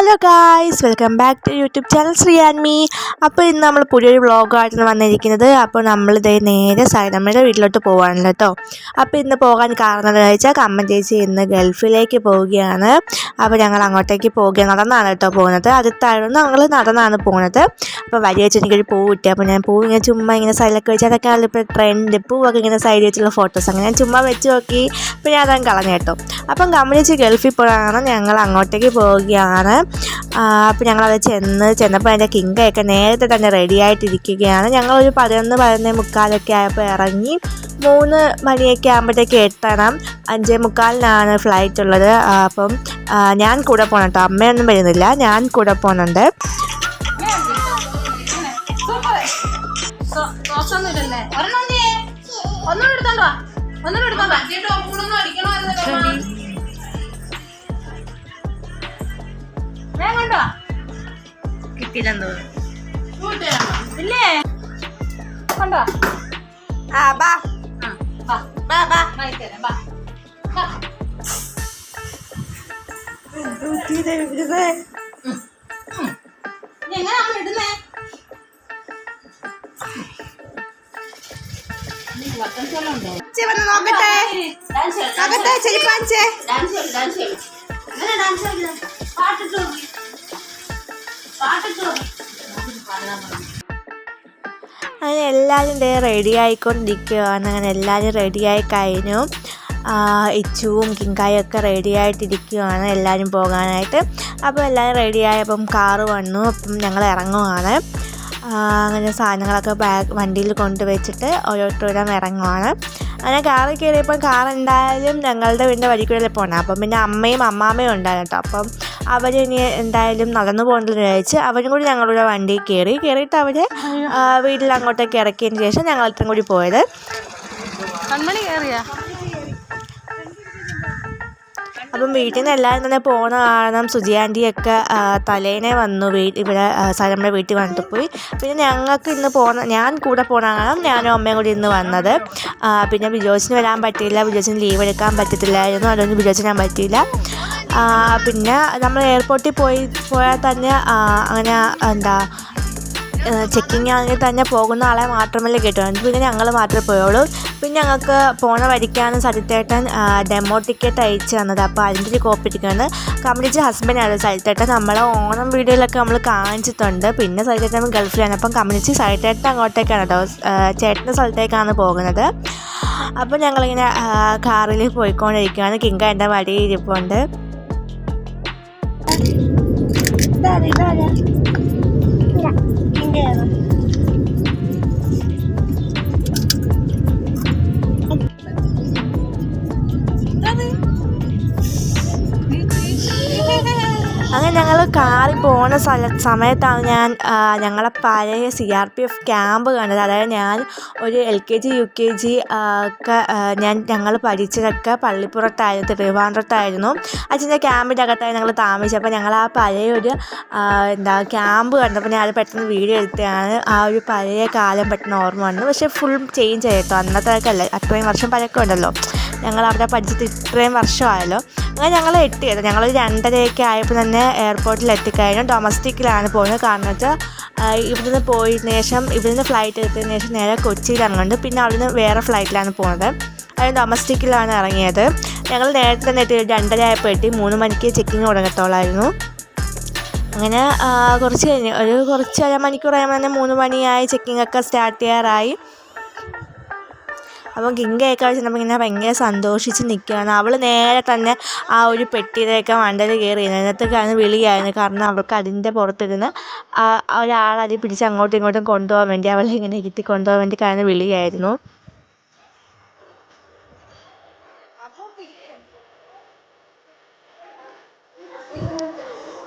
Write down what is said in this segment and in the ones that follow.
Hello guys, welcome back to YouTube channel Sree and me. അപ്പോൾ ഇന്ന് നമ്മൾ പുതിയൊരു വ്ളോഗായിട്ടാണ് വന്നിരിക്കുന്നത്. അപ്പോൾ നമ്മളിതേ നേരെ സൈനമ്മയുടെ വീട്ടിലോട്ട് പോകാനല്ലോ കേട്ടോ. അപ്പോൾ ഇന്ന് പോകാൻ കാരണം എന്താണെന്ന് വെച്ചാൽ കമ്മൻ ചേച്ചി ഇന്ന് ഗൾഫിലേക്ക് പോവുകയാണ്. അപ്പോൾ ഞങ്ങൾ അങ്ങോട്ടേക്ക് പോവുകയാണ്. നടന്നാണ് കേട്ടോ പോകുന്നത്. അടുത്തായിരുന്നു ഞങ്ങൾ നടന്നാണ് പോകുന്നത്. അപ്പോൾ വഴി വെച്ച് എനിക്കൊരു പൂ കിട്ടി. അപ്പോൾ ഞാൻ പൂ ഇങ്ങനെ ചുമ്മാ ഇങ്ങനെ സൈഡിലൊക്കെ വെച്ച് അതൊക്കെ ഇപ്പോൾ ട്രെൻഡ് പൂവൊക്കെ ഇങ്ങനെ സൈഡിൽ വെച്ചുള്ള ഫോട്ടോസ് അങ്ങനെ ഞാൻ ചുമ്മാ വെച്ച് നോക്കി. അപ്പോൾ ഞാൻ അതങ്ങ് കളഞ്ഞു കേട്ടോ. അപ്പം കമ്മൻ ചേച്ചി ഗൾഫിൽ പോയാണ്, ഞങ്ങൾ അങ്ങോട്ടേക്ക് പോവുകയാണ്. അപ്പോൾ ഞങ്ങളത് ചെന്നപ്പോൾ അതിൻ്റെ കിങ്കയൊക്കെ നേരത്തെ തന്നെ റെഡി ആയിട്ടിരിക്കുകയാണ്. ഞങ്ങളൊരു 11-11:45 ആയപ്പോൾ ഇറങ്ങി. 3 മണിയൊക്കെ ആകുമ്പോഴത്തേക്ക് എത്തണം. 5:45 ഫ്ലൈറ്റ് ഉള്ളത്. അപ്പം ഞാൻ കൂടെ പോകണം കേട്ടോ, അമ്മയൊന്നും വരുന്നില്ല, ഞാൻ കൂടെ പോകുന്നുണ്ട്. കിട്ടിയില്ലെന്തോ ഇല്ലേ കണ്ടോ? ബാ ബാ ബാ അങ്ങനെ എല്ലാവരും റെഡി ആയിക്കൊണ്ടിരിക്കുകയാണ്. അങ്ങനെ എല്ലാവരും റെഡിയായി കഴിഞ്ഞു. ഇച്ചുവും കിങ്കായും ഒക്കെ റെഡി ആയിട്ടിരിക്കുകയാണ് എല്ലാവരും പോകാനായിട്ട്. അപ്പോൾ എല്ലാവരും റെഡിയായപ്പം കാറ് വന്നു. അപ്പം ഞങ്ങൾ ഇറങ്ങുവാണ്. അങ്ങനെ സാധനങ്ങളൊക്കെ വണ്ടിയിൽ കൊണ്ടുവച്ചിട്ട് ഓരോരുത്തരും ഇറങ്ങുവാണ്. അങ്ങനെ കാറിൽ കയറിയപ്പം കാർ എന്തായാലും ഞങ്ങളുടെ വീടിൻ്റെ വഴിക്കൂടെ പോകണം. അപ്പം പിന്നെ അമ്മയും അമ്മാമ്മയും ഉണ്ടായിരുന്നു കേട്ടോ. അപ്പം അവരിനി എന്തായാലും നടന്നു പോകണമെന്ന് വിചാരിച്ച് അവരും കൂടി ഞങ്ങളുടെ വണ്ടിയിൽ കയറിയിട്ട് അവർ വീട്ടിൽ അങ്ങോട്ടേക്ക് ഇറക്കിയതിന് ശേഷം ഞങ്ങൾ ഇത്രയും കൂടി പോയത്. കൺമണി കയറിയാ. അപ്പം വീട്ടിൽ നിന്ന് എല്ലാവരും തന്നെ പോകുന്ന കാരണം സുജി ആൻറ്റിയൊക്കെ തലേനെ വന്നു ഇവിടെ സരമ്മയുടെ വീട്ടിൽ വന്നിട്ട് പോയി. പിന്നെ ഞങ്ങൾക്ക് ഇന്ന് ഞാൻ കൂടെ പോകുന്ന കാരണം ഞാനും അമ്മയും കൂടി ഇന്ന് വന്നത്. പിന്നെ ബിജോസിന് വരാൻ പറ്റിയില്ല, ബിജോസിന് ലീവ് എടുക്കാൻ പറ്റത്തില്ലായിരുന്നു, അതുകൊണ്ട് ബിജോസിന് വരാൻ പറ്റിയില്ല. പിന്നെ നമ്മൾ എയർപോർട്ടിൽ പോയാൽ തന്നെ അങ്ങനെ ചെക്കിങ് ആണെങ്കിൽ തന്നെ പോകുന്ന ആളെ മാത്രമല്ലേ കിട്ടുള്ളൂ. പിന്നെ ഞങ്ങൾ മാത്രമേ പോയുള്ളൂ. പിന്നെ ഞങ്ങൾക്ക് പോണ വഴിക്കാണ് സജിത്തേട്ടൻ ഡെമോ ടിക്കറ്റ് അയച്ചു തന്നത്. അപ്പോൾ അതിൻ്റെ ഒരു കോപ്പി ഇരിക്കുകയാണ്. കംപ്ലീറ്റ് ഹസ്ബൻഡാണ് സജിത്തേട്ടൻ. നമ്മളെ ഓണം വീഡിയോയിലൊക്കെ നമ്മൾ കാണിച്ചിട്ടുണ്ട്. പിന്നെ സജിത്തേട്ടൻ ഗൾഫിലാണ്. അപ്പം കംപ്ലീറ്റ് സജിത്തേട്ടൻ അങ്ങോട്ടേക്കാണ് കേട്ടോ, ചേട്ടൻ്റെ സ്ഥലത്തേക്കാണ് പോകുന്നത്. അപ്പോൾ ഞങ്ങളിങ്ങനെ കാറിൽ പോയിക്കൊണ്ടിരിക്കുകയാണ്. കിങ്ക എൻ്റെ വഴിയിൽ ഇരിപ്പുണ്ട്. അങ്ങനെ ഞങ്ങൾ കാറിൽ പോകുന്ന സമയത്താണ് ഞാൻ ഞങ്ങളെ പഴയ CRPF ക്യാമ്പ് കണ്ടത്. അതായത് ഞാൻ ഒരു LKG UKG ഒക്കെ ഞങ്ങൾ പഠിച്ചതൊക്കെ പള്ളിപ്പുറത്തായിരുന്നു, ട്രിവാൻഡ്രത്തായിരുന്നു. അച്ഛൻ്റെ ക്യാമ്പിൻ്റെ അകത്തായി ഞങ്ങൾ താമസിച്ചത്. അപ്പോൾ ഞങ്ങൾ ആ പഴയ ഒരു ക്യാമ്പ് കണ്ടപ്പോൾ ഞാൻ അത് പെട്ടെന്ന് വീഡിയോ എടുത്തതാണ്. ആ ഒരു പഴയ കാലം പെട്ടെന്ന് ഓർമ്മ വന്നു. പക്ഷേ ഫുൾ ചേഞ്ച് ആയിട്ടോ, അന്നത്തെ അല്ല, അത്രയും വർഷം പഴക്കം ഉണ്ടല്ലോ. ഞങ്ങൾ അവിടെ പഠിച്ചിട്ട് ഇത്രയും വർഷമായല്ലോ. അങ്ങനെ ഞങ്ങൾ എത്തിയത് ഞങ്ങളൊരു 2:30 ആയപ്പോൾ തന്നെ എയർപോർട്ടിൽ എത്തിക്കഴിഞ്ഞു. ഡൊമസ്റ്റിക്കിലാണ് പോകുന്നത്. കാരണം വെച്ചാൽ ഇവിടുന്ന് പോയതിന് ശേഷം ഇവിടുന്ന് ഫ്ലൈറ്റ് എടുത്തതിന് ശേഷം നേരെ കൊച്ചിയിൽ ഇറങ്ങുന്നുണ്ട്. പിന്നെ അവിടുന്ന് വേറെ ഫ്ലൈറ്റിലാണ് പോകുന്നത്. അത് ഡൊമസ്റ്റിക്കിലാണ് ഇറങ്ങിയത്. ഞങ്ങൾ നേരത്തെ തന്നെ എത്തി. 2:30 ആയപ്പോൾ എത്തി. 3 മണിക്ക് ചെക്കിങ് തുടങ്ങത്തോളായിരുന്നു. അങ്ങനെ കുറച്ച് അരമണിക്കൂർ ആയപ്പോൾ തന്നെ 3 മണിയായി. ചെക്കിങ് ഒക്കെ സ്റ്റാർട്ട് ചെയ്യാറായി. അപ്പം കിങ്കയൊക്കെ വെച്ചിട്ടുണ്ടെങ്കിൽ ഇങ്ങനെ ഭയങ്കര സന്തോഷിച്ച് നിൽക്കുകയാണ്. അവൾ നേരെ തന്നെ ആ ഒരു പെട്ടിയിലേക്ക് മണ്ടയിൽ കയറിയിരുന്നു. അതിനകത്തേക്കാണ് വിളിയായിരുന്നു. കാരണം അവൾക്ക് അതിൻ്റെ പുറത്തിരുന്ന് ഒരാളത് പിടിച്ച് അങ്ങോട്ടും ഇങ്ങോട്ടും കൊണ്ടുപോകാൻ വേണ്ടി, അവളെ ഇങ്ങനെ ഇരുത്തി കൊണ്ടുപോകാൻ വേണ്ടി കാരണം വിളിയായിരുന്നു.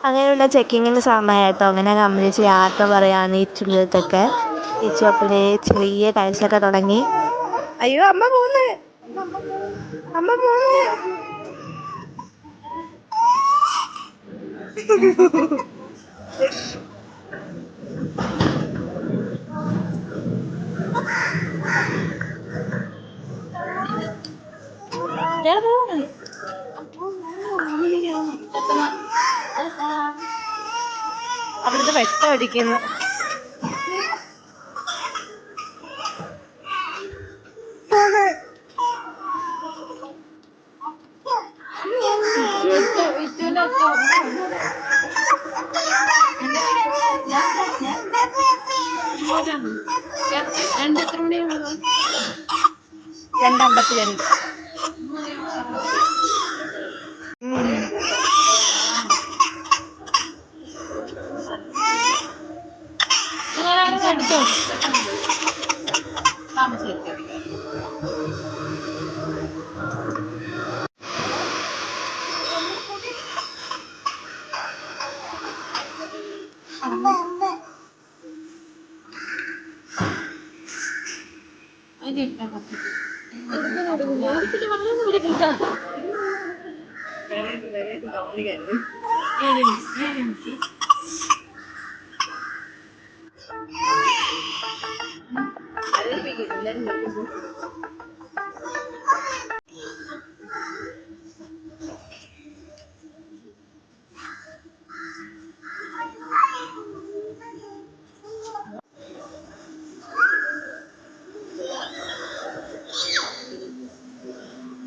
അങ്ങനെയുള്ള ചെക്കിങ്ങിന് സമയമായിട്ടോ. അങ്ങനെ കമ്പനിച്ച് യാത്ര പറയാമെന്ന് ഈ ചുള്ളത്തൊക്കെ അപ്പോഴേ ചെറിയ കരച്ചിലൊക്കെ തുടങ്ങി. അയ്യോ അമ്മ പോന്ന്. അവിടുത്തെ വെട്ടം അടിക്കുന്നു. എത്ര മണിയാണ്? 2:52. എടുത്തോ താമസിക്കും.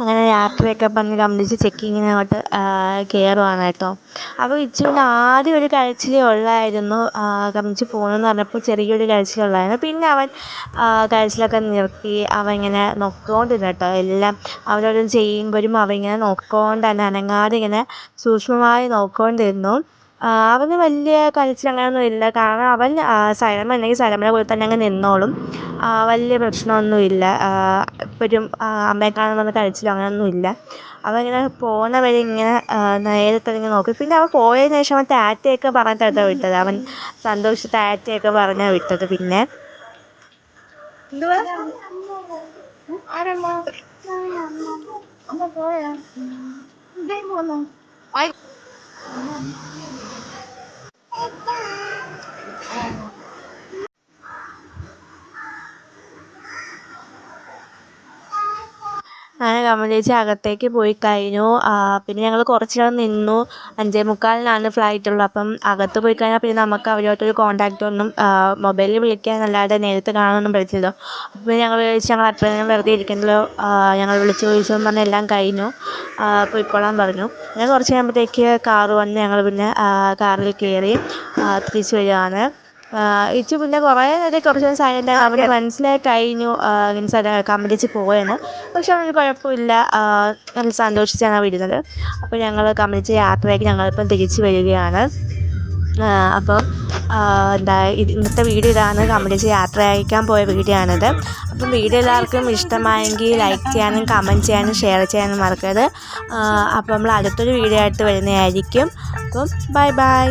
അങ്ങനെ യാത്രയൊക്കെ പറഞ്ഞ് കംപ്ലീറ്റ് ചെക്കിങ്ങിനങ്ങോട്ട് കയറുവാണ് കേട്ടോ. അപ്പോൾ ഇച്ചുവിന് ആദ്യം ഒരു കരച്ചിലേ ഉള്ളായിരുന്നു. കമ്മിച്ച് പോകണമെന്ന് പറഞ്ഞപ്പോൾ ചെറിയൊരു കരച്ചിലുള്ളായിരുന്നു. പിന്നെ അവൻ കരച്ചിലൊക്കെ നിർത്തി. അവൻ ഇങ്ങനെ നോക്കിക്കൊണ്ടിരുന്നു കേട്ടോ. എല്ലാം അവനോട് ചെയ്യുമ്പോഴും അവൻ ഇങ്ങനെ നോക്കിക്കൊണ്ട് തന്നെ അനങ്ങാതെ ഇങ്ങനെ സൂക്ഷ്മമായി നോക്കിക്കൊണ്ടിരുന്നു. അവന് വലിയ കരച്ചിൽ അങ്ങനെയൊന്നും ഇല്ല. കാരണം അവൻ സൈലം ഉണ്ടെങ്കിൽ സൈലമ്മയുടെ കൂടെ തന്നെ അങ്ങ് നിന്നോളും. വലിയ പ്രശ്നമൊന്നുമില്ല. എപ്പോഴും അമ്മയെ കാണാൻ വന്ന് കരച്ചിലോ അങ്ങനെയൊന്നും ഇല്ല. അവൻ ഇങ്ങനെ പോകുന്ന വഴി ഇങ്ങനെ നേരെ തന്നെ ഇങ്ങനെ നോക്കി. പിന്നെ അവൻ പോയതിന് ശേഷം അവൻ ടാറ്റയൊക്കെ പറഞ്ഞിട്ടാണ് വിട്ടത്. അവൻ സന്തോഷിച്ച് ടാറ്റയൊക്കെ പറഞ്ഞാണ് വിട്ടത്. പിന്നെ എന്തുവാ ആരമ്മ അമ്മ പോയാ പോന്നോ? അങ്ങനെ കമലേച്ചി അകത്തേക്ക് പോയി കഴിഞ്ഞു. പിന്നെ ഞങ്ങൾ കുറച്ച് നേരം നിന്നു. 5:45 ഫ്ലൈറ്റുള്ളൂ. അപ്പം അകത്ത് പോയി കഴിഞ്ഞാൽ പിന്നെ നമുക്ക് അവരുമായിട്ടൊരു കോൺടാക്റ്റൊന്നും മൊബൈലിൽ വിളിക്കാനല്ലാതെ നേരിട്ട് കാണാനൊന്നും പറ്റില്ലല്ലോ. അപ്പോൾ ഞങ്ങൾ വിചാരിച്ചു ഞങ്ങൾ അത്രയും നേരം വെറുതെ ഇരിക്കണ്ടല്ലോ, ഞങ്ങൾ വിളിച്ചു ചോദിച്ചെന്ന് പറഞ്ഞ് എല്ലാം കഴിഞ്ഞു. പോയിക്കോളാൻ പറഞ്ഞു. പിന്നെ കുറച്ച് കഴിയുമ്പോഴത്തേക്ക് കാറ് വന്ന് ഞങ്ങൾ പിന്നെ കാറിൽ കയറി തിരിച്ച് വരികയാണ്. ഇച്ചു പിന്നെ കുറച്ച് നേരം സൈലൻ്റ് അവന് മനസ്സിലായി കഴിഞ്ഞു മീൻസ് കമലേച്ചി പോയെന്ന്. പക്ഷെ അവനൊരു കുഴപ്പമില്ല. നല്ല സന്തോഷിച്ചാണ് വിടുന്നത്. അപ്പോൾ ഞങ്ങൾ കമലേച്ചി യാത്രയാക്കി ഞങ്ങളിപ്പം തിരിച്ച് വരികയാണ്. അപ്പോൾ ഇന്നത്തെ വീഡിയോ ഇതാണ്. കമലേച്ചി യാത്ര അയക്കാൻ പോയ വീഡിയോ ആണിത്. അപ്പം വീഡിയോ എല്ലാവർക്കും ഇഷ്ടമായെങ്കിൽ ലൈക്ക് ചെയ്യാനും കമൻറ്റ് ചെയ്യാനും ഷെയർ ചെയ്യാനും മറക്കരുത്. അപ്പോൾ നമ്മൾ അടുത്തൊരു വീഡിയോ ആയിട്ട് വരുന്നതായിരിക്കും. അപ്പം ബൈ.